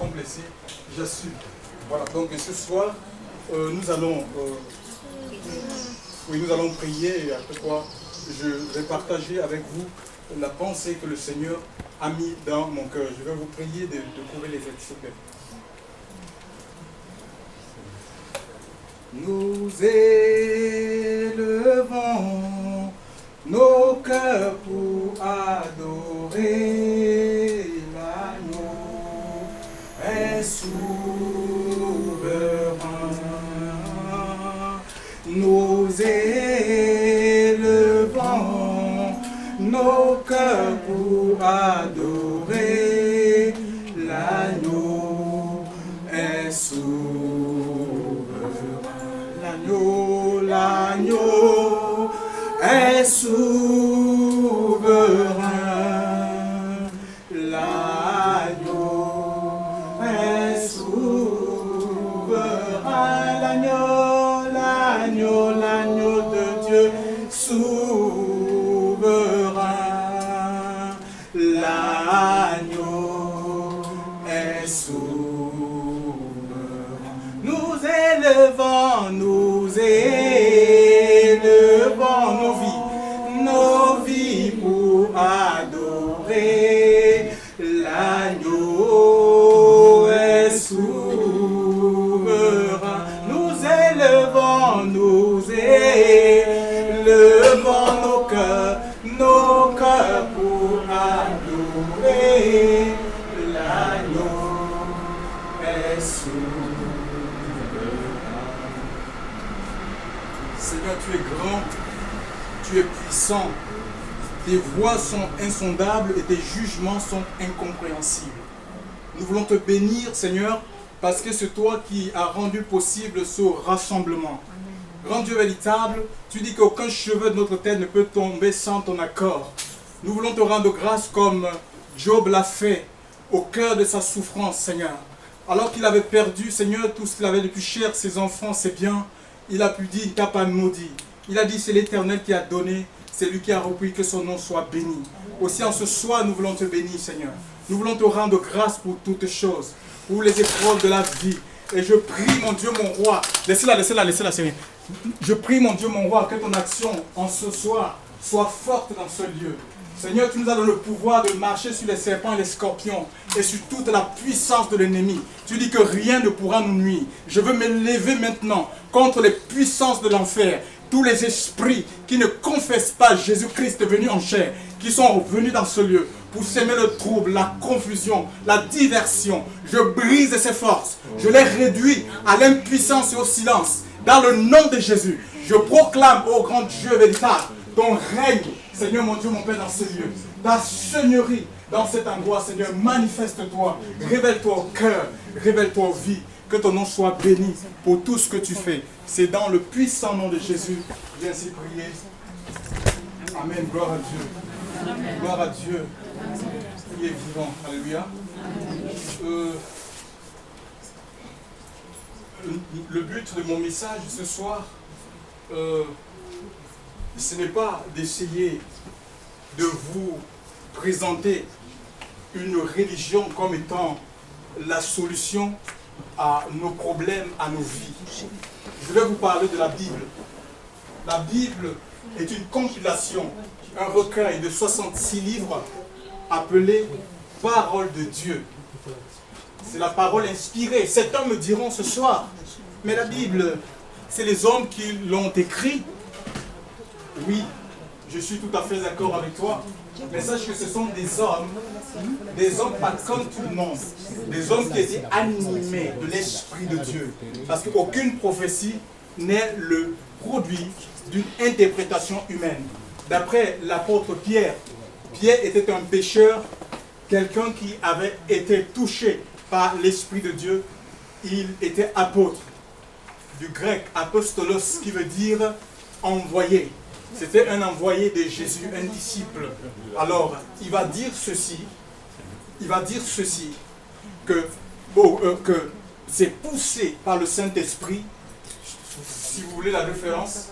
comme blessé, j'assume. Voilà, donc ce soir, nous allons prier et après quoi, je vais partager avec vous la pensée que le Seigneur a mis dans mon cœur. Je vais vous prier de couvrir les extraits. Nous élevons nos cœurs pour adorer l'agneau est souverain. Nous élevons nos cœurs pour adorer l'agneau est souverain. L'agneau est souverain. L'agneau est souverain. L'agneau de Dieu souverain. L'agneau est souverain. Nous élevons nos vies pour adorer l'agneau est souverain. Nous élevons nos cœurs pour adorer l'agneau est souverain. Seigneur, tu es grand, tu es puissant, tes voies sont insondables et tes jugements sont incompréhensibles. Nous voulons te bénir, Seigneur, parce que c'est toi qui as rendu possible ce rassemblement. Grand Dieu véritable, tu dis qu'aucun cheveu de notre tête ne peut tomber sans ton accord. Nous voulons te rendre grâce comme Job l'a fait au cœur de sa souffrance, Seigneur. Alors qu'il avait perdu, Seigneur, tout ce qu'il avait de plus cher, ses enfants, ses biens, il a pu dire, il t'a pas maudit. Il a dit, c'est l'Éternel qui a donné, c'est lui qui a repris, que son nom soit béni. Aussi en ce soir, nous voulons te bénir, Seigneur. Nous voulons te rendre grâce pour toutes choses, pour les épreuves de la vie. Et je prie, mon Dieu, mon roi, laissez-la, Seigneur. Je prie, mon Dieu, mon roi, que ton action en ce soir soit forte dans ce lieu. Seigneur, tu nous as donné le pouvoir de marcher sur les serpents et les scorpions et sur toute la puissance de l'ennemi. Tu dis que rien ne pourra nous nuire. Je veux me lever maintenant contre les puissances de l'enfer. Tous les esprits qui ne confessent pas Jésus-Christ venu en chair, qui sont venus dans ce lieu pour s'aimer le trouble, la confusion, la diversion. Je brise ces forces. Je les réduis à l'impuissance et au silence. Dans le nom de Jésus, je proclame, ô grand Dieu véritable, ton règne, Seigneur mon Dieu, mon Père, dans ce lieu. Ta seigneurie dans cet endroit, Seigneur, manifeste-toi. Révèle-toi au cœur, révèle-toi aux vies. Que ton nom soit béni pour tout ce que tu fais. C'est dans le puissant nom de Jésus. Viens ainsi prier. Amen. Gloire à Dieu. Amen. Gloire à Dieu. Il est vivant. Alléluia. Le but de mon message ce soir, ce n'est pas d'essayer de vous présenter une religion comme étant la solution à nos problèmes, à nos vies. Je vais vous parler de la Bible. La Bible est une compilation, un recueil de 66 livres appelé Parole de Dieu. C'est la parole inspirée. Certains me diront ce soir, mais la Bible, c'est les hommes qui l'ont écrit. Oui, je suis tout à fait d'accord avec toi. Mais sache que ce sont des hommes pas comme tout le monde, des hommes qui étaient animés de l'Esprit de Dieu. Parce qu'aucune prophétie n'est le produit d'une interprétation humaine. D'après l'apôtre Pierre, Pierre était un pécheur, quelqu'un qui avait été touché par l'Esprit de Dieu. Il était apôtre, du grec apostolos, qui veut dire envoyé. C'était un envoyé de Jésus, un disciple. Alors, il va dire ceci, que c'est poussé par le Saint-Esprit. Si vous voulez la référence,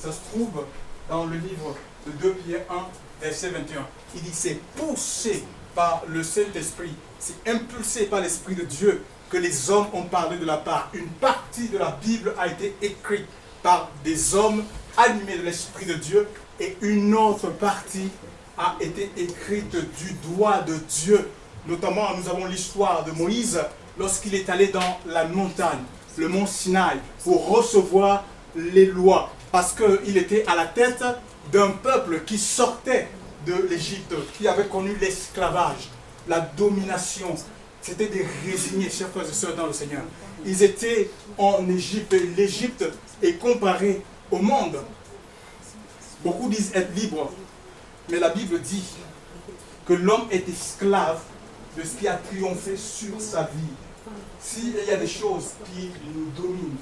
ça se trouve dans le livre de 2 Pierre 1, verset 21. Il dit c'est poussé par le Saint-Esprit c'est impulsé par l'Esprit de Dieu que les hommes ont parlé de la part. Une partie de la Bible a été écrite par des hommes animés de l'Esprit de Dieu et une autre partie a été écrite du doigt de Dieu. Notamment, nous avons l'histoire de Moïse lorsqu'il est allé dans la montagne, le mont Sinaï, pour recevoir les lois. Parce qu'il était à la tête d'un peuple qui sortait de l'Égypte, qui avait connu l'esclavage, la domination. C'était des résignés, chers frères et sœurs dans le Seigneur. Ils étaient en Égypte, et l'Égypte est comparée au monde. Beaucoup disent être libre, mais la Bible dit que l'homme est esclave de ce qui a triomphé sur sa vie. S'il y a des choses qui nous dominent,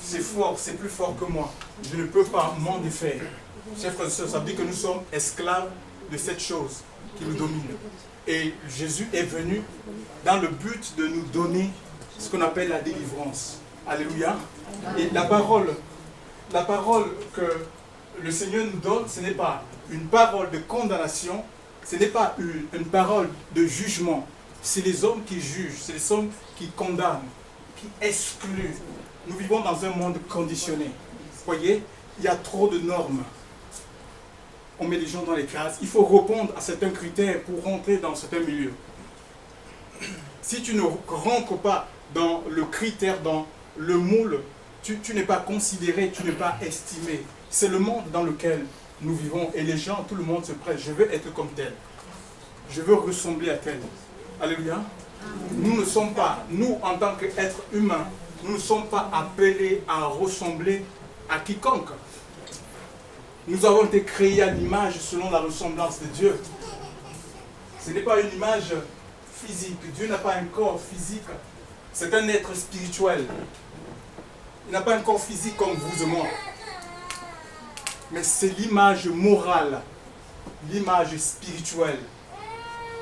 c'est fort, c'est plus fort que moi. Je ne peux pas m'en défaire. Chers frères et sœurs, ça veut dire que nous sommes esclaves de cette chose qui nous domine. Et Jésus est venu dans le but de nous donner ce qu'on appelle la délivrance. Alléluia. Et la parole que le Seigneur nous donne, ce n'est pas une parole de condamnation, ce n'est pas une parole de jugement. C'est les hommes qui jugent, c'est les hommes qui condamnent, qui excluent. Nous vivons dans un monde conditionné. Vous voyez, il y a trop de normes. On met les gens dans les cases. Il faut répondre à certains critères pour rentrer dans certains milieux. Si tu ne rentres pas dans le critère, dans le moule, tu n'es pas considéré, tu n'es pas estimé. C'est le monde dans lequel nous vivons et les gens, tout le monde se prête. Je veux être comme tel. Je veux ressembler à tel. Alléluia. Nous ne sommes pas, nous en tant qu'êtres humains, nous ne sommes pas appelés à ressembler à quiconque. Nous avons été créés à l'image selon la ressemblance de Dieu. Ce n'est pas une image physique. Dieu n'a pas un corps physique. C'est un être spirituel. Il n'a pas un corps physique comme vous et moi. Mais c'est l'image morale, l'image spirituelle.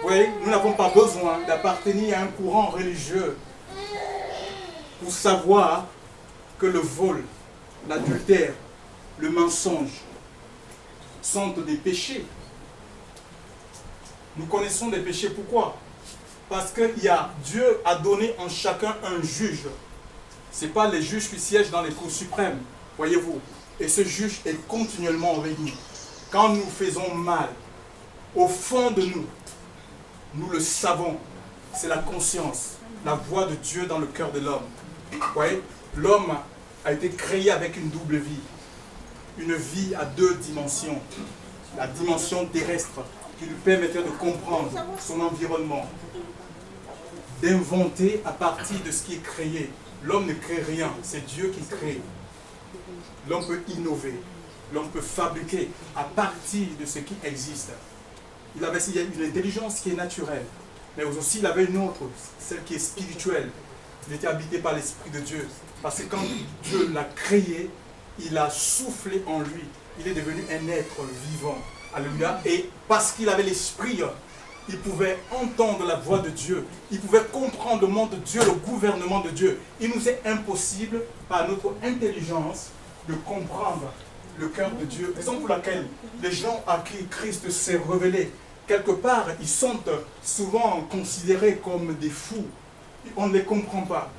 Vous voyez, nous n'avons pas besoin d'appartenir à un courant religieux pour savoir que le vol, l'adultère, le mensonge sont des péchés. Nous connaissons des péchés. Pourquoi? Parce que Dieu a donné en chacun un juge. Ce n'est pas les juges qui siègent dans les cours suprêmes, voyez-vous. Et ce juge est continuellement réuni. Quand nous faisons mal, au fond de nous, nous le savons. C'est la conscience, la voix de Dieu dans le cœur de l'homme. Vous voyez, l'homme a été créé avec une double vie. Une vie à deux dimensions. La dimension terrestre qui lui permettait de comprendre son environnement, d'inventer à partir de ce qui est créé. L'homme ne crée rien, c'est Dieu qui crée. L'homme peut innover, l'homme peut fabriquer à partir de ce qui existe. Il y a une intelligence qui est naturelle, mais aussi il avait une autre, celle qui est spirituelle. Il était habité par l'Esprit de Dieu. Parce que quand Dieu l'a créé, il a soufflé en lui. Il est devenu un être vivant. Alléluia. Et parce qu'il avait l'Esprit, il pouvait entendre la voix de Dieu. Il pouvait comprendre le monde de Dieu, le gouvernement de Dieu. Il nous est impossible, par notre intelligence, de comprendre le cœur de Dieu. Raison pour laquelle les gens à qui Christ s'est révélé, quelque part, ils sont souvent considérés comme des fous. On ne les comprend pas.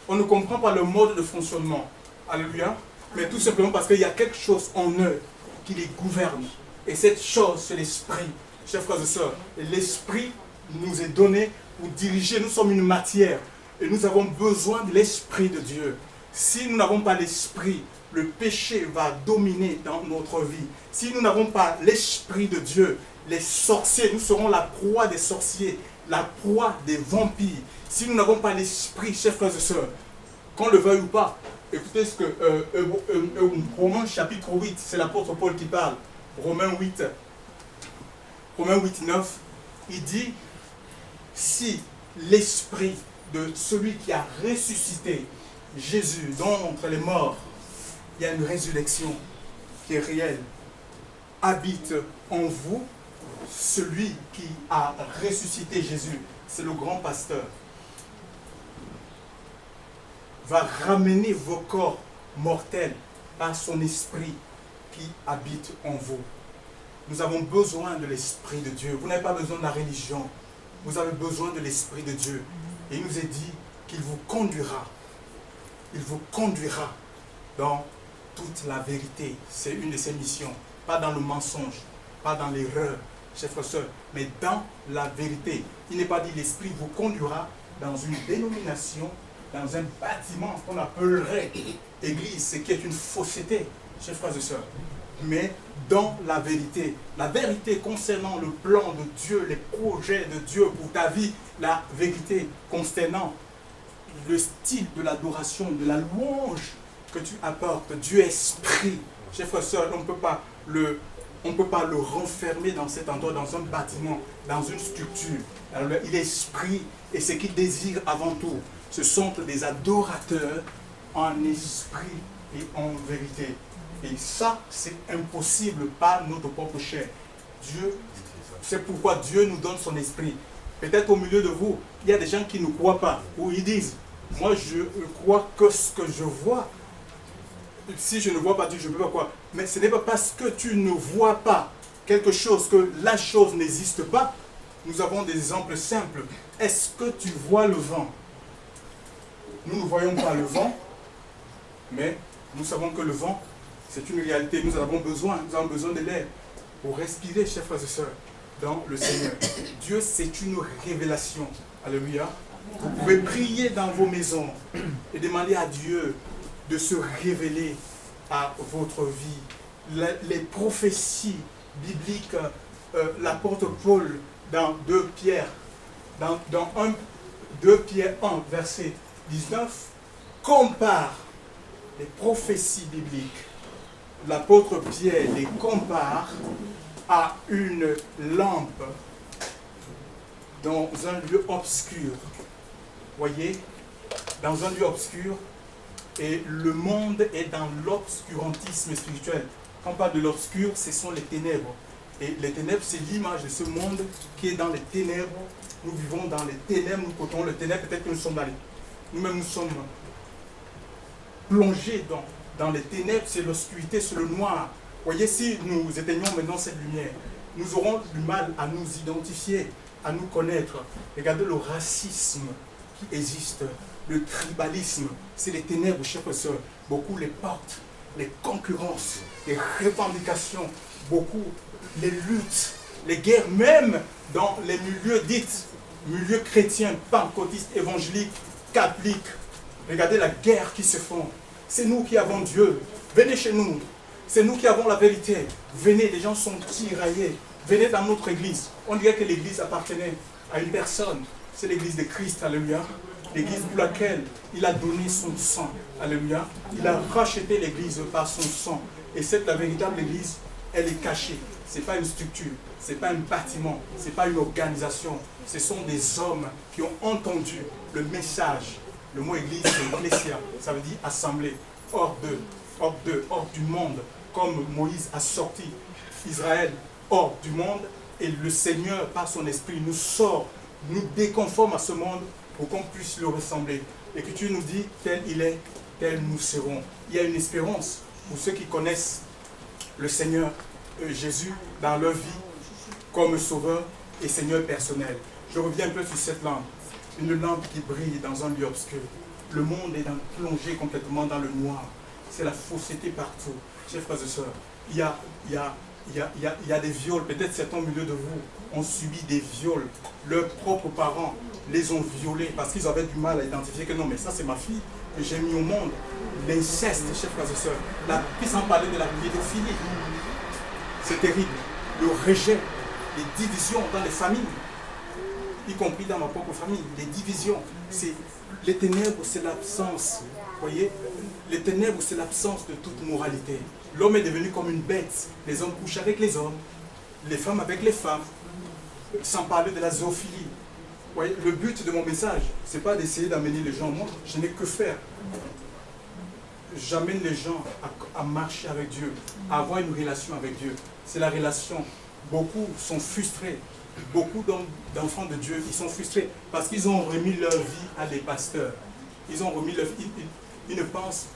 On ne comprend pas le mode de fonctionnement. Alléluia. Mais tout simplement parce qu'il y a quelque chose en eux qui les gouverne. Et cette chose, c'est l'esprit. Chers frères et sœurs, l'esprit nous est donné pour diriger. Nous sommes une matière. Et nous avons besoin de l'esprit de Dieu. Si nous n'avons pas l'esprit, le péché va dominer dans notre vie. Si nous n'avons pas l'esprit de Dieu, les sorciers, nous serons la proie des sorciers, la proie des vampires. Si nous n'avons pas l'esprit, chers frères et sœurs, qu'on le veuille ou pas, écoutez ce que Romains chapitre 8, c'est l'apôtre Paul qui parle. Romains 8, 9, il dit, si l'esprit de celui qui a ressuscité Jésus d'entre les morts, il y a une résurrection qui est réelle, habite en vous, celui qui a ressuscité Jésus, c'est le grand pasteur, va ramener vos corps mortels par son esprit qui habite en vous. Nous avons besoin de l'esprit de Dieu. Vous n'avez pas besoin de la religion. vous avez besoin de l'Esprit de Dieu. Et il nous est dit qu'il vous conduira. Il vous conduira dans toute la vérité. C'est une de ses missions. Pas dans le mensonge, pas dans l'erreur, chers frères et sœurs, mais dans la vérité. Il n'est pas dit l'Esprit vous conduira dans une dénomination, dans un bâtiment qu'on appellerait Église, ce qui est une fausseté, chers frères et sœurs. Mais dans la vérité concernant le plan de Dieu, les projets de Dieu pour ta vie, la vérité concernant le style de l'adoration, de la louange que tu apportes. Dieu est esprit. Chers frères et sœurs, on ne peut pas le renfermer dans cet endroit, dans un bâtiment, dans une structure. Alors, il est esprit et ce qu'il désire avant tout, ce sont des adorateurs en esprit et en vérité. Et ça, c'est impossible par notre propre chair. Dieu, c'est pourquoi Dieu nous donne son esprit. Peut-être au milieu de vous, il y a des gens qui ne croient pas, ou ils disent, moi je crois que ce que je vois. Si je ne vois pas Dieu, je ne peux pas croire. Mais ce n'est pas parce que tu ne vois pas quelque chose que la chose n'existe pas. Nous avons des exemples simples. Est-ce que tu vois le vent? Nous ne voyons pas le vent, mais nous savons que le vent, c'est une réalité. Nous avons besoin de l'air pour respirer, chers frères et sœurs, dans le Seigneur. Dieu, c'est une révélation. Alléluia. Vous pouvez prier dans vos maisons et demander à Dieu de se révéler à votre vie. Les prophéties bibliques, l'apôtre Paul dans 2 Pierre, dans 2 Pierre 1, verset 19, compare les prophéties bibliques. L'apôtre Pierre les compare à une lampe dans un lieu obscur. Voyez, dans un lieu obscur, et le monde est dans l'obscurantisme spirituel. Quand on parle de l'obscur, ce sont les ténèbres. Et les ténèbres, c'est l'image de ce monde qui est dans les ténèbres. Nous vivons dans les ténèbres, nous côtoyons les ténèbres, peut-être que nous sommes dans les... Nous-mêmes, nous sommes plongés dans les ténèbres, c'est l'obscurité, c'est le noir. Voyez, si nous éteignons maintenant cette lumière, nous aurons du mal à nous identifier, à nous connaître. Regardez le racisme qui existe, le tribalisme, c'est les ténèbres, chers frères et sœurs. Beaucoup les portent, les concurrences, les revendications, beaucoup les luttes, les guerres, même dans les milieux dits, milieux chrétiens, pentecôtistes, évangéliques, catholiques. Regardez la guerre qui se font. C'est nous qui avons Dieu. Venez chez nous. C'est nous qui avons la vérité. Venez, les gens sont tiraillés. Venez dans notre église. On dirait que l'église appartenait à une personne. C'est l'église de Christ, alléluia. L'église pour laquelle il a donné son sang, alléluia. Il a racheté l'église par son sang. Et la véritable église, elle est cachée. Ce n'est pas une structure, ce n'est pas un bâtiment, ce n'est pas une organisation. Ce sont des hommes qui ont entendu le message. Le mot église, c'est ecclésia, ça veut dire assemblée, hors du monde, comme Moïse a sorti Israël hors du monde, et le Seigneur, par son esprit, nous sort, nous déconforme à ce monde pour qu'on puisse le ressembler. L'Écriture nous dit, tel il est, tel nous serons. Il y a une espérance pour ceux qui connaissent le Seigneur Jésus dans leur vie comme sauveur et Seigneur personnel. Je reviens un peu sur cette lampe. Une lampe qui brille dans un lieu obscur. Le monde est plongé complètement dans le noir. C'est la fausseté partout. Chers frères et sœurs, il y a des viols. Peut-être certains au milieu de vous ont subi des viols. Leurs propres parents les ont violés parce qu'ils avaient du mal à identifier que non, mais ça c'est ma fille que j'ai mis au monde. L'inceste, chers frères et sœurs. Puis sans parler de la pédophilie. C'est terrible. Le rejet, les divisions dans les familles, y compris dans ma propre famille, les divisions. Les ténèbres, c'est l'absence. Voyez, les ténèbres, c'est l'absence de toute moralité. L'homme est devenu comme une bête. Les hommes couchent avec les hommes, les femmes avec les femmes, sans parler de la zoophilie. Voyez, le but de mon message, ce n'est pas d'essayer d'amener les gens. Moi, je n'ai que faire. J'amène les gens à marcher avec Dieu, à avoir une relation avec Dieu. C'est la relation. Beaucoup sont frustrés. Beaucoup d'enfants de Dieu, ils sont frustrés parce qu'ils ont remis leur vie à des pasteurs. Ils ont remis leur vie. Ils ne pensent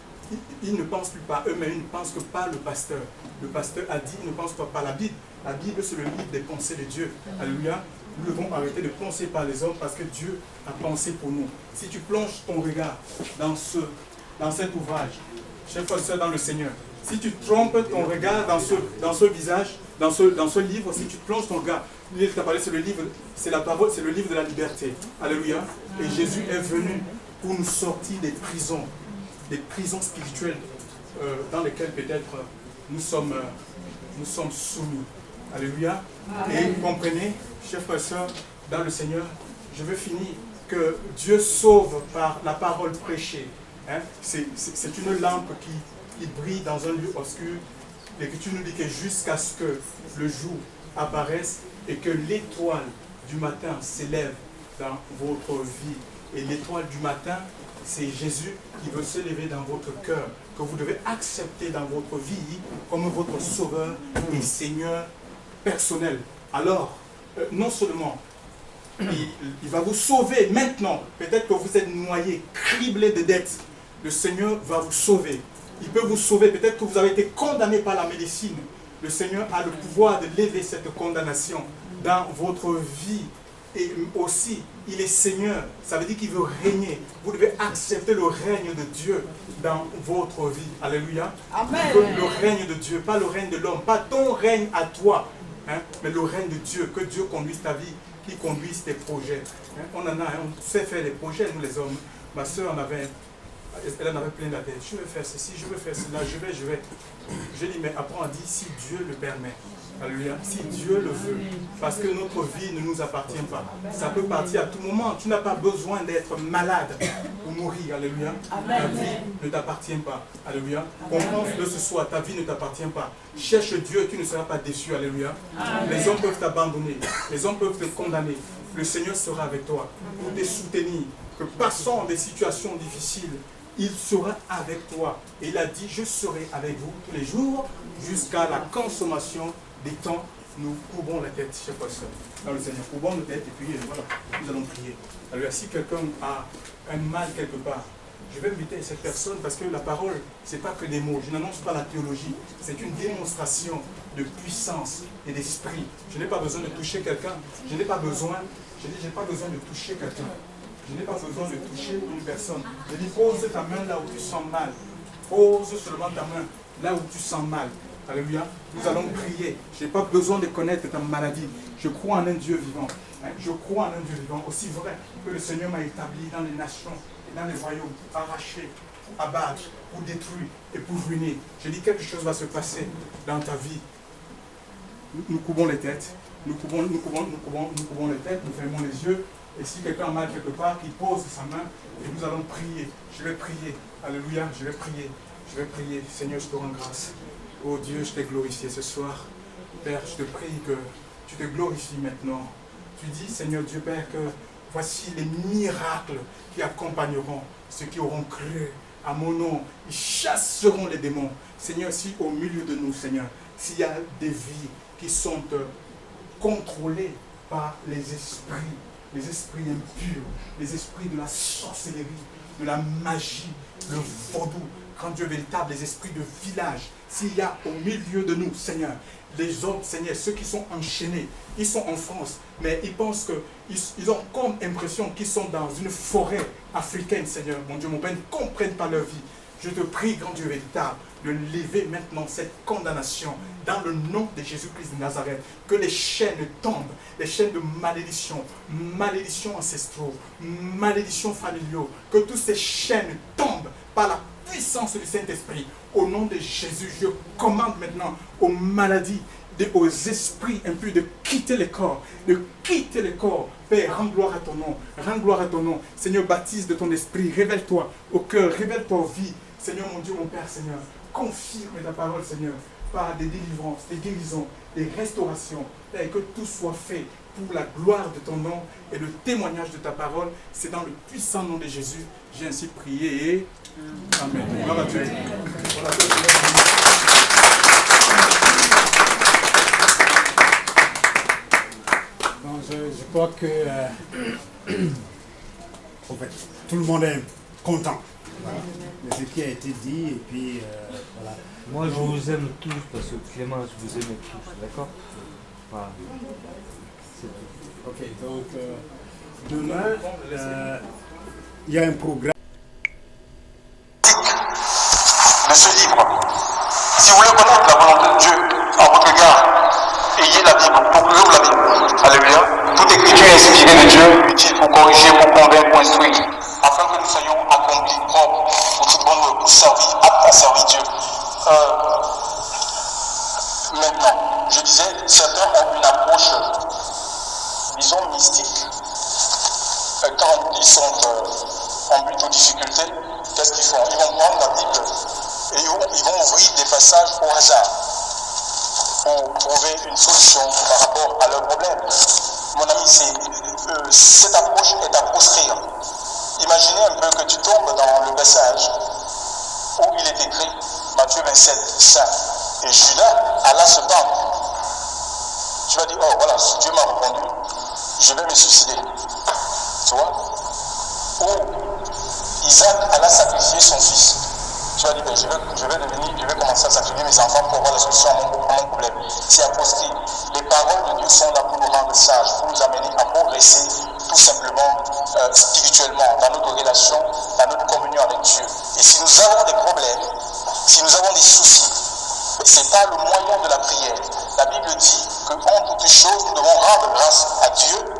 plus par eux, mais ils ne pensent que par le pasteur. Le pasteur a dit, ils ne pensent pas par la Bible. La Bible, c'est le livre des pensées de Dieu. Alléluia. Nous devons arrêter de penser par les hommes parce que Dieu a pensé pour nous. Si tu plonges ton regard dans cet ouvrage, chers frères et sœurs dans le Seigneur, si tu trompes ton regard dans ce visage, dans ce livre, si tu plonges ton regard, il t'a parlé, c'est le livre, c'est la parole, c'est le livre de la liberté. Alléluia. Et Jésus est venu pour nous sortir des prisons spirituelles dans lesquelles peut-être nous sommes soumis. Alléluia. Et comprenez, chers frères et sœurs, dans le Seigneur, je veux finir que Dieu sauve par la parole prêchée. Hein? C'est une lampe qui brille dans un lieu obscur. L'Écriture nous dit que jusqu'à ce que le jour apparaisse et que l'étoile du matin s'élève dans votre vie. Et l'étoile du matin, c'est Jésus qui veut s'élever dans votre cœur, que vous devez accepter dans votre vie comme votre sauveur et Seigneur personnel. Alors, non seulement il va vous sauver maintenant, peut-être que vous êtes noyé, criblé de dettes, le Seigneur va vous sauver. Il peut vous sauver, peut-être que vous avez été condamné par la médecine. Le Seigneur a le pouvoir de lever cette condamnation dans votre vie. Et aussi, il est Seigneur, ça veut dire qu'il veut régner. Vous devez accepter le règne de Dieu dans votre vie. Alléluia. Amen. Le règne de Dieu, pas le règne de l'homme, pas ton règne à toi, hein, mais le règne de Dieu. Que Dieu conduise ta vie, qu'il conduise tes projets. Hein, on en a, on sait faire des projets, nous les hommes. Ma soeur en avait, elle en avait plein la tête. Je veux faire ceci, je veux faire cela, je vais. Je dis, mais après on dit, si Dieu le permet. Alléluia. Si Dieu le veut. Parce que notre vie ne nous appartient pas. Ça peut partir à tout moment. Tu n'as pas besoin d'être malade pour mourir. Alléluia. Ta vie ne t'appartient pas. Alléluia. Comprends-le ce soir. Ta vie ne t'appartient pas. Cherche Dieu, tu ne seras pas déçu. Alléluia. Les hommes peuvent t'abandonner. Les hommes peuvent te condamner. Le Seigneur sera avec toi pour te soutenir. Que passant des situations difficiles, il sera avec toi. Et il a dit, je serai avec vous tous les jours jusqu'à la consommation des temps. Nous courbons la tête, chers frères et sœurs, dans le Seigneur. Courbons nos têtes et puis voilà, nous allons prier. Alors si quelqu'un a un mal quelque part, je vais inviter cette personne parce que la parole, ce n'est pas que des mots. Je n'annonce pas la théologie. C'est une démonstration de puissance et d'esprit. Je n'ai pas besoin de toucher quelqu'un. Je n'ai pas besoin, je dis, je n'ai pas besoin de toucher quelqu'un. Je n'ai pas besoin de toucher une personne. Je dis, pose ta main là où tu sens mal. Pose seulement ta main là où tu sens mal. Alléluia. Nous allons prier. Je n'ai pas besoin de connaître ta maladie. Je crois en un Dieu vivant. Je crois en un Dieu vivant. Aussi vrai que le Seigneur m'a établi dans les nations et dans les royaumes pour arracher, pour abattre, pour détruire et pour ruiner. Je dis, quelque chose va se passer dans ta vie. Nous couvrons les têtes. Nous couvrons les têtes. Nous fermons les yeux. Et si quelqu'un a mal quelque part, qu'il pose sa main et nous allons prier. Je vais prier. Alléluia. Je vais prier. Je vais prier. Seigneur, je te rends grâce. Oh Dieu, je t'ai glorifié ce soir. Père, je te prie que tu te glorifies maintenant. Tu dis, Seigneur Dieu Père, que voici les miracles qui accompagneront ceux qui auront cru à mon nom. Ils chasseront les démons. Seigneur, si au milieu de nous, Seigneur, s'il y a des vies qui sont contrôlées par les esprits impurs, les esprits de la sorcellerie, de la magie, le vaudou, quand Dieu véritable, les esprits de village, s'il y a au milieu de nous, Seigneur, les autres, Seigneur, ceux qui sont enchaînés, ils sont en France, mais ils pensent qu'ils ont comme impression qu'ils sont dans une forêt africaine, Seigneur, mon Dieu, mon Père, ils ne comprennent pas leur vie. Je te prie, grand Dieu véritable, de lever maintenant cette condamnation dans le nom de Jésus-Christ de Nazareth. Que les chaînes tombent, les chaînes de malédiction, malédiction ancestraux, malédiction familiaux, que toutes ces chaînes tombent par la puissance du Saint-Esprit. Au nom de Jésus, je commande maintenant aux maladies, aux esprits impurs de quitter les corps, Père, rends gloire à ton nom, rends gloire à ton nom. Seigneur, baptise de ton esprit, révèle-toi au cœur, révèle-toi aux vies. Seigneur, mon Dieu, mon Père, Seigneur, confirme ta parole, Seigneur, par des délivrances, des guérisons, des restaurations, et que tout soit fait pour la gloire de ton nom et le témoignage de ta parole. C'est dans le puissant nom de Jésus, j'ai ainsi prié et Amen. Gloire à Dieu. Bon, je crois que en fait, tout le monde est content de ce qui a été dit et puis voilà. Moi je vous aime tous parce que Clément, je vous aime tous, d'accord? Voilà. C'est tout. Ok, donc demain, il y a un programme. De ce livre. Si vous voulez connaître la volonté de Dieu en votre égard, ayez la Bible, procurez-vous la Bible. Alléluia. Toute écriture est inspirée de Dieu, utile pour corriger, pour convaincre, pour instruire, afin que nous soyons accomplis, propres, pour toute bonne œuvre, pour servir, aptes à servir Dieu. Maintenant, je disais, certains ont une approche, disons, mystique. Quand ils sont en but aux difficultés, qu'est-ce qu'ils font? Ils vont prendre la Bible et ils vont ouvrir des passages au hasard pour trouver une solution par rapport à leur problème. Mon ami, cette approche est à proscrire. Imaginez un peu que tu tombes dans le passage où il est écrit, Matthieu 27, 5, et Judas alla se pendre. Tu vas dire, oh voilà, si Dieu m'a répondu, je vais me suicider. Tu vois? Ou Isaac alla sacrifier son fils. Tu vas dire, ben, je vais commencer à sacrifier mes enfants pour avoir la solution à mon problème. C'est à proscrire. Les paroles de Dieu sont là pour nous rendre sages, pour nous amener à progresser tout simplement spirituellement, dans notre relation, dans notre communion avec Dieu. Et si nous avons des problèmes, si nous avons des soucis, ce n'est pas le moyen de la prière. La Bible dit qu'en toutes choses, nous devons rendre grâce à Dieu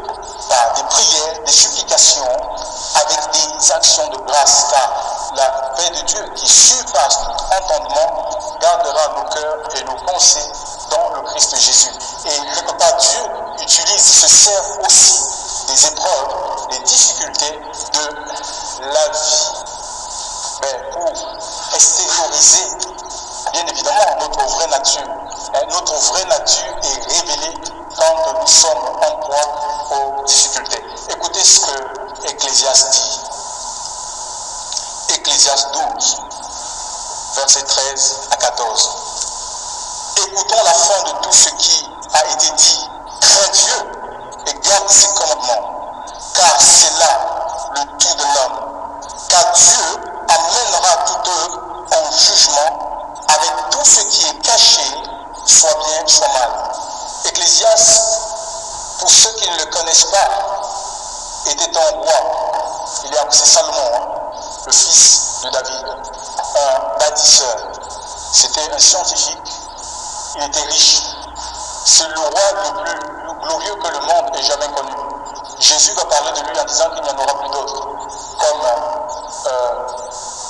par des prières, des supplications, avec des actions de grâce, car la paix de Dieu qui surpasse tout entendement gardera nos cœurs et nos pensées dans le Christ Jésus. Et quelque part, Dieu se sert aussi des épreuves, des difficultés de la vie, mais pour extérioriser, bien évidemment, notre vraie nature. Notre vraie nature est révélée quand nous sommes en proie aux difficultés. Écoutez ce que Ecclésiaste dit. Ecclésiaste 12, versets 13 à 14. Écoutons la fin de tout ce qui a été dit. Crains Dieu et garde ses commandements, car c'est là le tout de l'homme. Car Dieu amènera toute œuvre en jugement avec tout ce qui est caché, soit bien, soit mal. Ecclésiaste, pour ceux qui ne le connaissent pas, était un roi. C'est Salomon, le fils de David, un bâtisseur. C'était un scientifique, il était riche. C'est le roi le plus glorieux que le monde ait jamais connu. Jésus va parler de lui en disant qu'il n'y en aura plus d'autres, comme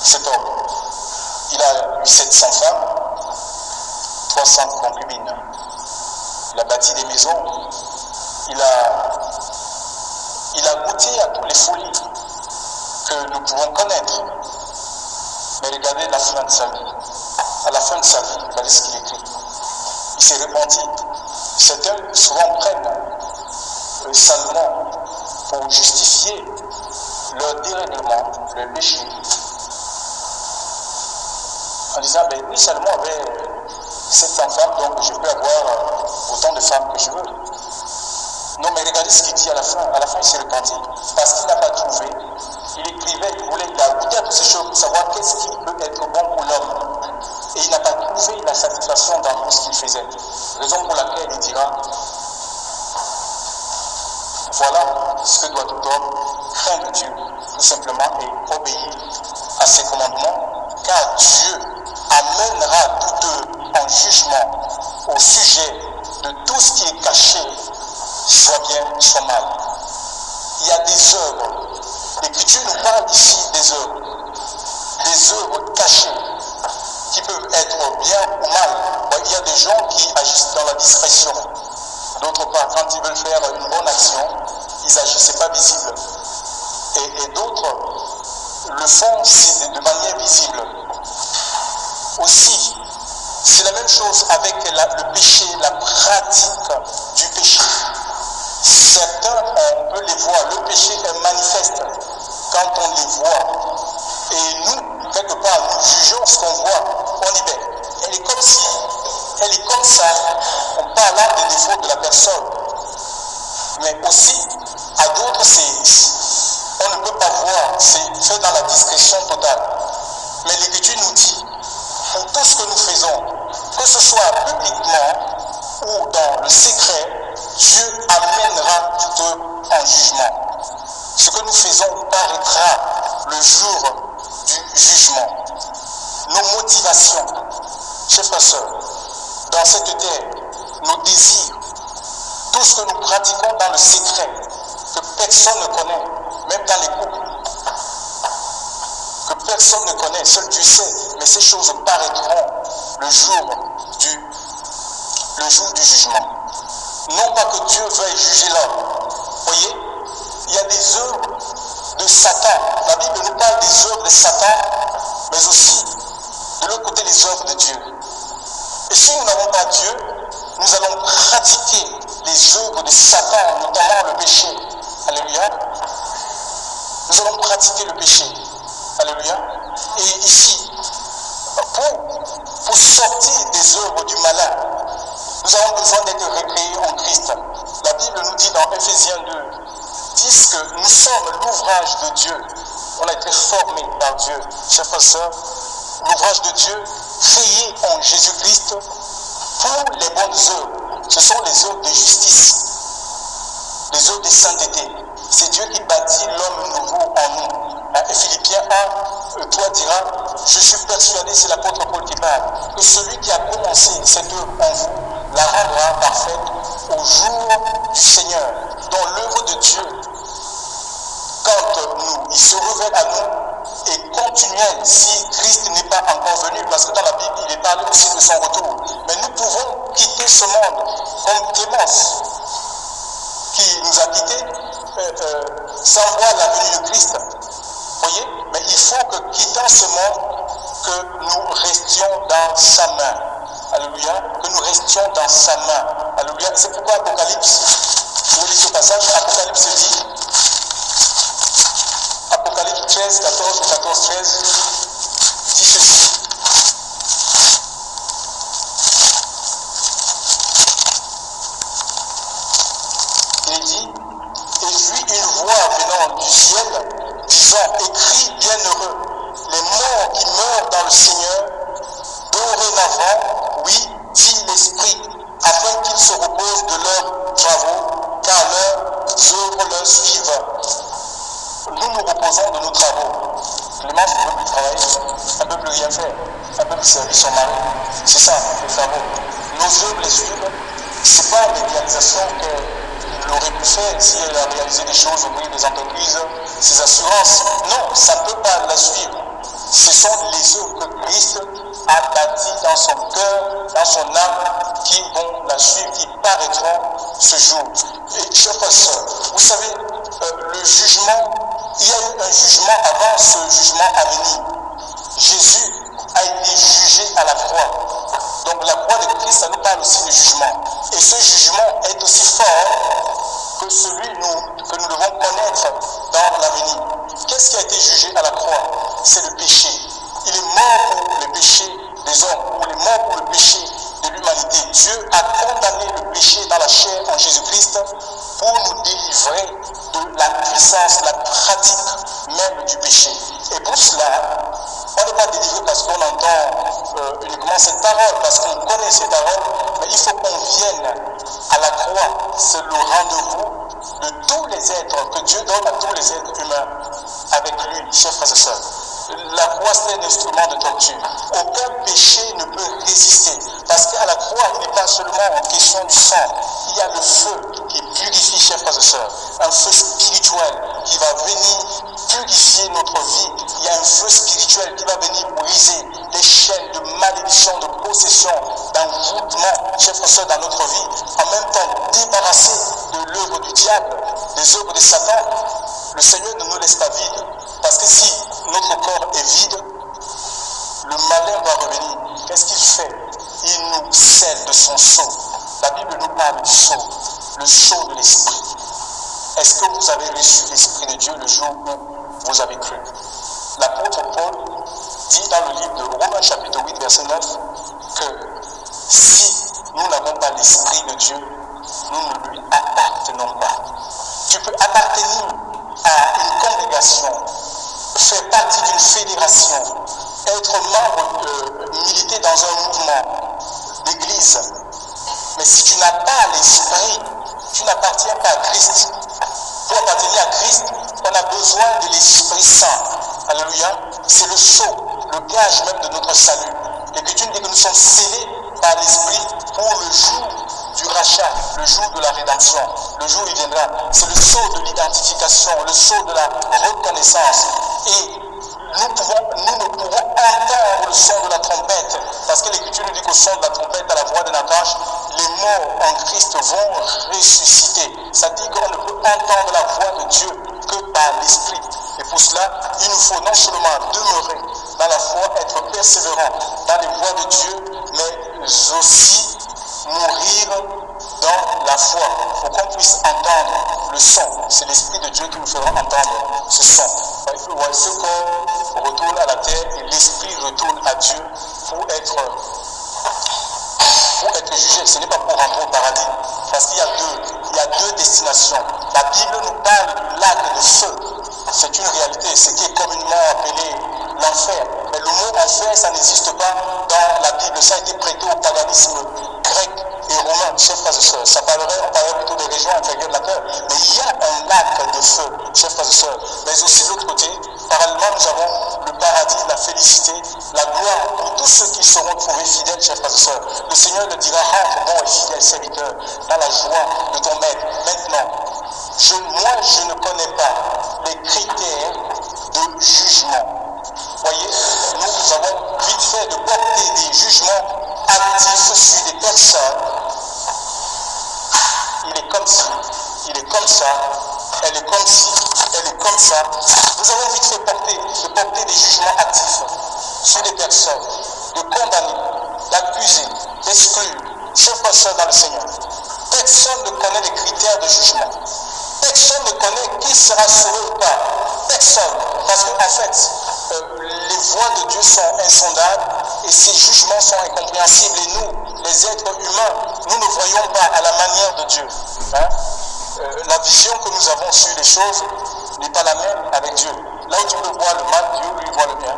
cet homme. Il a eu 700 femmes, 300 concubines. Il a bâti des maisons. Il a goûté à toutes les folies que nous pouvons connaître. Mais regardez la fin de sa vie. À la fin de sa vie, regardez ce qu'il écrit. Il s'est repenti. Certains souvent prennent Salomon pour justifier leur dérèglement, leur péché, en disant, ben oui, Salomon avait 700 femmes, donc je peux avoir autant de femmes que je veux. Non, mais regardez ce qu'il dit à la fin. À la fin, il s'est repenti. Parce qu'il n'a pas trouvé. Il écrivait, il a goûté à toutes ces choses pour savoir qu'est-ce qui peut être bon pour l'homme. Et il n'a pas trouvé la satisfaction dans tout ce qu'il faisait. Raison pour laquelle il dira, voilà ce que doit tout homme craindre Dieu, tout simplement, et obéir à ses commandements, car Dieu amènera toute œuvre en jugement au sujet de tout ce qui est caché, soit bien, soit mal. Il y a des œuvres. L'Écriture nous parle ici des œuvres cachées, qui peuvent être bien ou mal. Il y a des gens qui agissent dans la discrétion. D'autre part, quand ils veulent faire une bonne action, ils agissent, c'est pas visible. Et d'autres le font de manière visible. Aussi, c'est la même chose avec le péché, la pratique du péché. Certains, on peut les voir, le péché est manifeste quand on les voit. Et nous, quelque part, nous jugeons ce qu'on voit. On dit, ben, elle est comme ci, elle est comme ça. On parle là des défauts de la personne. Mais aussi, à d'autres, on ne peut pas voir, c'est fait dans la discrétion totale. Mais l'Écriture nous dit, pour tout ce que nous faisons, que ce soit publiquement ou dans le secret, Dieu amènera toute œuvre en jugement. Ce que nous faisons paraîtra le jour du jugement. Nos motivations, chers frères et sœurs, dans cette terre, nos désirs, tout ce que nous pratiquons dans le secret, que personne ne connaît, même dans les couples, que personne ne connaît, seul Dieu sait, mais ces choses paraîtront le jour du jugement. Non pas que Dieu veuille juger l'homme. Voyez, il y a des œuvres de Satan. La Bible nous parle des œuvres de Satan, mais aussi de l'autre côté les œuvres de Dieu. Et si nous n'avons pas Dieu, nous allons pratiquer les œuvres de Satan, notamment le péché. Alléluia. Nous allons pratiquer le péché. Alléluia. Et ici, pour sortir des œuvres du malin, nous avons besoin d'être recréés en Christ. La Bible nous dit dans Ephésiens 2, 10 que nous sommes l'ouvrage de Dieu. On a été formés par Dieu. Chers frères et sœurs, l'ouvrage de Dieu, créé en Jésus-Christ pour les bonnes œuvres. Ce sont les œuvres de justice, les œuvres de sainteté. C'est Dieu qui bâtit l'homme nouveau en nous. Et Philippiens 1, toi diras, je suis persuadé, c'est l'apôtre Paul qui parle, que celui qui a commencé cette œuvre en vous la rendra parfaite au jour du Seigneur. Dans l'œuvre de Dieu, quand il se révèle à nous, est continuelle si Christ n'est pas encore venu, parce que dans la Bible, il est parlé aussi de son retour. Mais nous pouvons quitter ce monde comme Clémence, qui nous a quittés sans voir la venue de Christ. Voyez, mais il faut que, quittant ce monde, que nous restions dans sa main. Alléluia. Que nous restions dans sa main. Alléluia. C'est pourquoi Apocalypse, vous lisez ce passage, Apocalypse dit, Apocalypse 13, 14 ou 14, 13, dit ceci. Il dit, et je vis une voix venant du ciel, disant, écris bienheureux, les morts qui meurent dans le Seigneur, dorénavant, oui, dit l'Esprit, afin qu'ils se reposent de leurs travaux, car leurs œuvres leur suivent. Nous nous reposons de nos travaux. Clémence ne peut plus travailler, elle ne peut plus rien faire, elle ne peut plus servir son mari. C'est ça, les travaux. Nos œuvres les suivent. Ce n'est pas les réalisations qu'elle aurait pu faire si elle a réalisé des choses au milieu des entreprises, ses assurances. Non, ça ne peut pas la suivre. Ce sont les œuvres que Christ a bâties dans son cœur, dans son âme, qui vont la suivre, qui paraîtront ce jour. Et chers frères et sœurs, vous savez, le jugement, il y a eu un jugement avant ce jugement à venir. Jésus a été jugé à la croix. Donc la croix de Christ, ça nous parle aussi de jugement. Et ce jugement est aussi fort que celui que nous devons connaître dans l'avenir. Qu'est-ce qui a été jugé à la croix? C'est le péché. Il est mort pour le péché des hommes, ou il est mort pour le péché de l'humanité. Dieu a condamné le péché dans la chair en Jésus-Christ pour nous délivrer de la puissance, la pratique même du péché. Et pour cela, on n'est pas délivré parce qu'on entend uniquement cette parole, parce qu'on connaît cette parole, mais il faut qu'on vienne à la croix. C'est le rendez-vous de tous les êtres que Dieu donne à tous les êtres humains avec lui, chers frères et sœurs. La croix, c'est un instrument de torture. Aucun péché ne peut résister. Parce qu'à la croix, il n'est pas seulement en question du sang. Il y a le feu qui purifie, chers frères et sœurs. Un feu spirituel qui va venir purifier notre vie. Il y a un feu spirituel qui va venir briser les chaînes de malédiction, de possession, d'envoûtement, chers frères et sœurs, dans notre vie. En même temps, débarrasser de l'œuvre du diable, des œuvres de Satan. Le Seigneur ne nous laisse pas vides. Parce que si notre corps est vide, le malin va revenir. Qu'est-ce qu'il fait? Il nous scelle de son sceau. La Bible nous parle du sceau, le sceau de l'esprit. Est-ce que vous avez reçu l'esprit de Dieu le jour où vous avez cru? L'apôtre Paul dit dans le livre de Romains chapitre 8 verset 9 que si nous n'avons pas l'esprit de Dieu, nous ne lui appartenons pas. Tu peux appartenir à une congrégation, faire partie d'une fédération, être membre, militer dans un mouvement d'église. Mais si tu n'as pas l'esprit, Tu n'appartiens pas à Christ. Pour appartenir à Christ, on a besoin de l'Esprit Saint. Alléluia. C'est le sceau, le gage même de notre salut. L'Écriture dit que nous sommes scellés par l'Esprit pour le jour du rachat, le jour de la rédemption, le jour où il viendra. C'est le sceau de l'identification, le sceau de la reconnaissance. Et nous ne pourrons entendre le son de la trompette, parce que l'Écriture nous dit qu'au son de la trompette, à la voix de l'archange, les morts en Christ vont ressusciter. Ça dit qu'on ne peut entendre la voix de Dieu que par l'Esprit. Et pour cela, il nous faut non seulement demeurer dans la foi, être persévérant dans les voies de Dieu, mais aussi mourir dans la foi, pour qu'on puisse entendre le son. C'est l'Esprit de Dieu qui nous fera entendre ce son. Ce corps retourne à la terre et l'Esprit retourne à Dieu pour être jugé. Ce n'est pas pour rentrer au paradis, parce qu'il y a deux destinations. La Bible nous parle du lac de feu. C'est une réalité, ce qui est communément appelé l'enfer. Mais le mot enfer, ça n'existe pas dans la Bible. Ça a été prêté au paganisme grec et romain, chers frères et sœurs. On parlerait plutôt des régions inférieures de la terre. Mais il y a un lac de feu, chers frères et sœurs. Mais aussi de l'autre côté, parallèlement, nous avons le paradis, la félicité, la gloire pour tous ceux qui seront trouvés fidèles, chers frères et sœurs. Le Seigneur le dira, entre bon et fidèle serviteur, dans la joie de ton maître. Maintenant, moi, je ne connais pas les critères de jugement. Voyez, nous avons vite fait de porter des jugements actifs sur des personnes. Il est comme ci, il est comme ça, elle est comme ci, elle est comme ça. Nous avons vite fait de porter des jugements actifs sur des personnes, de condamner, d'accuser, d'exclure, chers frères dans le Seigneur. Personne ne connaît les critères de jugement. Personne ne connaît qui sera sauvé ou pas. Personne. Parce qu'en fait, les voies de Dieu sont insondables et ses jugements sont incompréhensibles. Et nous, les êtres humains, nous ne voyons pas à la manière de Dieu. La vision que nous avons sur les choses n'est pas la même avec Dieu. Là où tu peux voir le mal, Dieu lui voit le bien.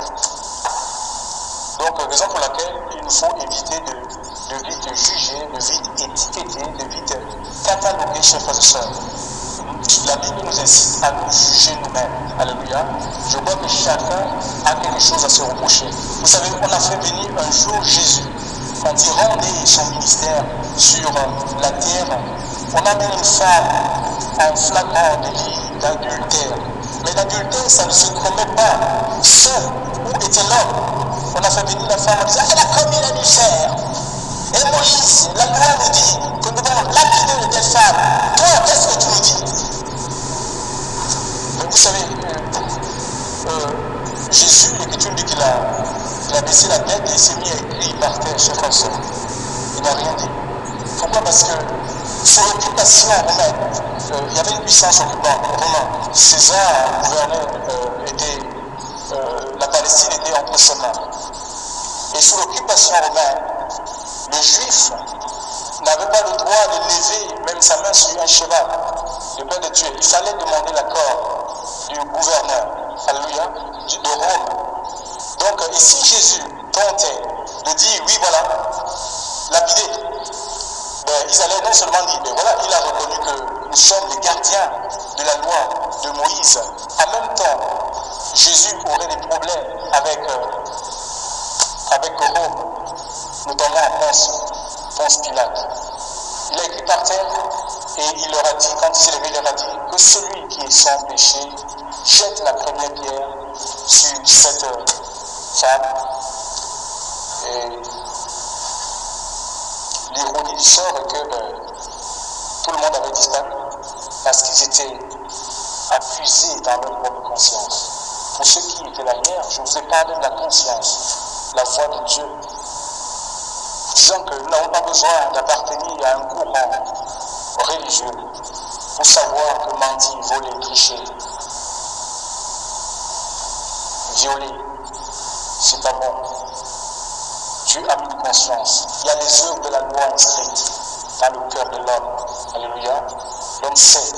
Donc, raison pour laquelle il nous faut éviter de vite juger, de vite étiqueter, de vite cataloguer, chers frères et sœurs. La Bible nous incite à nous juger nous-mêmes. Alléluia. Je crois que chacun a quelque chose à se reprocher. Vous savez, on a fait venir un jour Jésus. Quand il rendait son ministère sur la terre, on a mis une femme en flagrant délit d'adultère. Mais l'adultère, ça ne se commet pas seul. Où était l'homme? On a fait venir la femme en disant, elle a commis l'adultère. Et Moïse, la loi nous dit que nous devons lapider de telle femme. Toi, qu'est-ce que tu nous dis? Mais vous savez, Jésus, l'Écriture dit qu'il a baissé la tête et il s'est mis à écrire par terre, chers frères et sœurs. Il n'a rien dit. Pourquoi? Parce que sous l'occupation romaine, il y avait une puissance occupante romaine. César, gouverneur, la Palestine était entre ses mains. Et sous l'occupation romaine, le juif n'avait pas le droit de lever même sa main sur un cheval, le père de Dieu. Il fallait demander l'accord du gouverneur, alléluia, de Rome. Donc, et si Jésus tentait de dire, oui, voilà, lapider, ils allaient non seulement dire, mais voilà, il a reconnu que nous sommes les gardiens de la loi de Moïse. En même temps, Jésus aurait des problèmes avec Rome, notamment Ponce Pilate. Il a écrit par terre et il leur a dit, quand il s'est levé, il leur a dit que celui qui est sans péché jette la première pierre sur cette femme. Et l'ironie du sort est que tout le monde avait disparu parce qu'ils étaient accusés dans leur propre conscience. Pour ceux qui étaient là hier, je vous ai parlé de la conscience, la voix de Dieu. Disons que nous n'avons pas besoin d'appartenir à un courant religieux pour savoir que mentir, voler, tricher, violer, c'est pas bon. Dieu a mis une conscience. Il y a les œuvres de la loi inscrites dans le cœur de l'homme. Alléluia. L'homme sait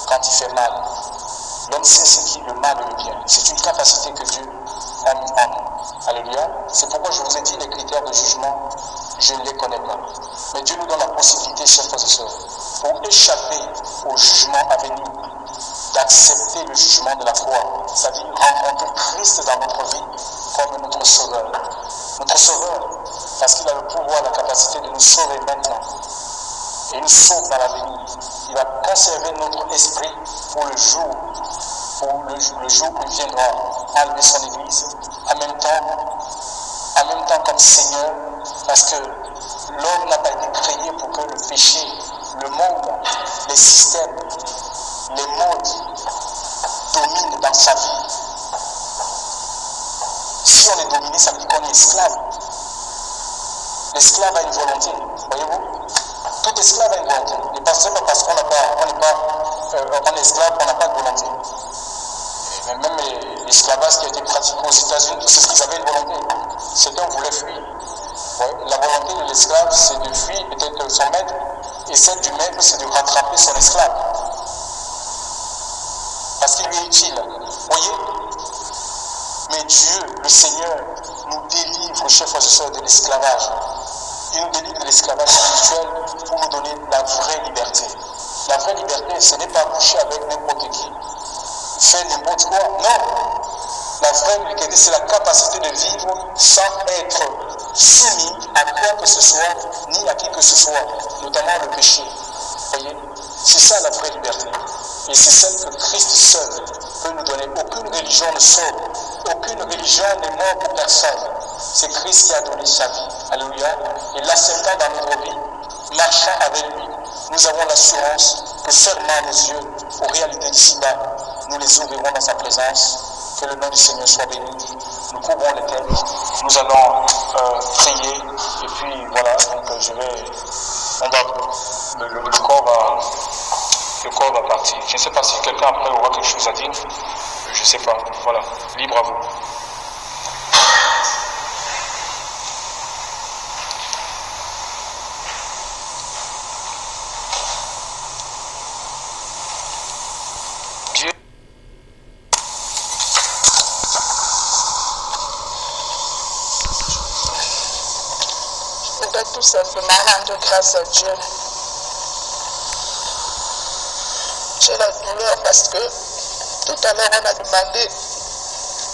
quand il fait mal. L'homme sait ce qui est le mal et le bien. C'est une capacité que Dieu a mis en nous. Alléluia. C'est pourquoi je vous ai dit les critères de jugement. je ne les connais pas. Mais Dieu nous donne la possibilité, chers frères et sœurs, pour échapper au jugement à venir, d'accepter le jugement de la foi, c'est-à-dire rencontrer Christ dans notre vie comme notre sauveur. Notre sauveur, parce qu'il a le pouvoir, la capacité de nous sauver maintenant. Et il nous sauve dans l'avenir. Il va conserver notre esprit pour le jour où il viendra enlever son Église. En même temps comme Seigneur, parce que l'homme n'a pas été créé pour que le péché, le monde, les systèmes, les modes dominent dans sa vie. Si on est dominé, ça veut dire qu'on est esclave. L'esclave a une volonté, voyez-vous? Tout esclave a une volonté. Et pas seulement parce qu'on est esclave qu'on n'a pas de volonté. Et même l'esclavage qui a été pratiqué aux États-Unis, c'est ce qu'ils avaient une volonté. Certains voulaient fuir. Ouais. La volonté de l'esclave, c'est de fuir peut-être son maître, et celle du maître, c'est de rattraper son esclave. Parce qu'il lui est utile. Voyez? Mais Dieu, le Seigneur, nous délivre, chers frères et sœurs, de l'esclavage. Il nous délivre de l'esclavage spirituel pour nous donner la vraie liberté. La vraie liberté, ce n'est pas coucher avec n'importe qui, faire n'importe quoi. Non. La vraie liberté, c'est la capacité de vivre sans être soumis à quoi que ce soit, ni à qui que ce soit, notamment le péché. Voyez? C'est ça la vraie liberté. Et c'est celle que Christ seul peut nous donner. Aucune religion ne sauve. Aucune religion n'est mort pour personne. C'est Christ qui a donné sa vie. Alléluia. Et l'acceptant dans notre vie, marchant avec lui, nous avons l'assurance que fermant nos yeux aux réalités d'ici-bas, nous les ouvrirons dans sa présence. Que le nom du Seigneur soit béni. Nous couvrons les têtes. Nous allons prier. Et puis voilà, donc le corps va partir. Je ne sais pas si quelqu'un après aura quelque chose à dire. Je ne sais pas. Voilà, libre à vous. Tout simplement rendre grâce à Dieu. J'ai la douleur parce que tout à l'heure on a demandé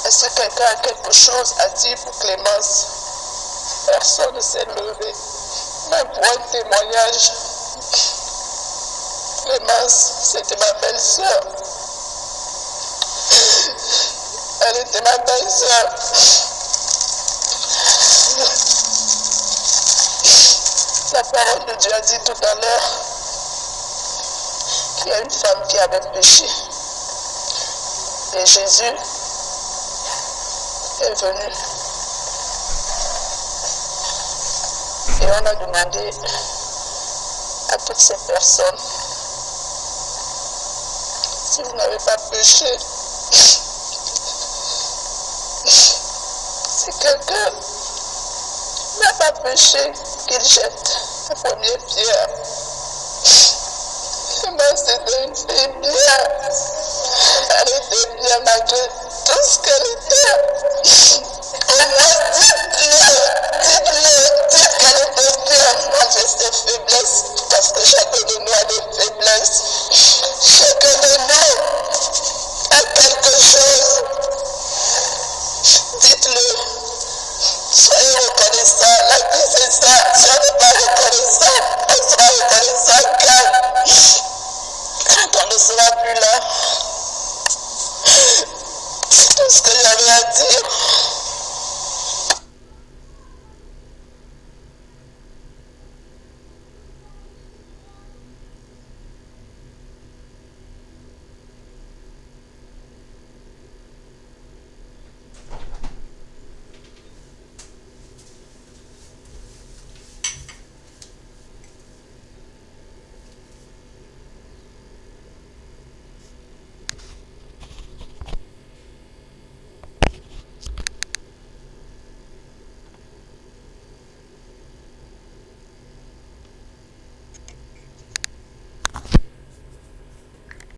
est-ce que quelqu'un a quelque chose à dire pour Clémence. Personne ne s'est levé. Même pour un témoignage. Clémence, c'était ma belle-sœur. Elle était ma belle-sœur. La parole de Dieu a dit tout à l'heure qu'il y a une femme qui avait péché. Et Jésus est venu. Et on a demandé à toutes ces personnes, si vous n'avez pas péché, si quelqu'un n'a pas péché, qu'il jette la première pierre. Mais c'était une fille bien. Elle était bien malgré tout ce qu'elle était. Au moins, dites qu'elle était bien malgré ses faiblesses. Parce que chacun de nous a des faiblesses. Chacun de nous a quelque chose. Dites-le. Soyez reconnaissants. La vie, c'est ça. Si on n'est pas reconnaissant, on sera reconnaissant quand on ne sera plus là. C'est tout ce que j'avais à dire.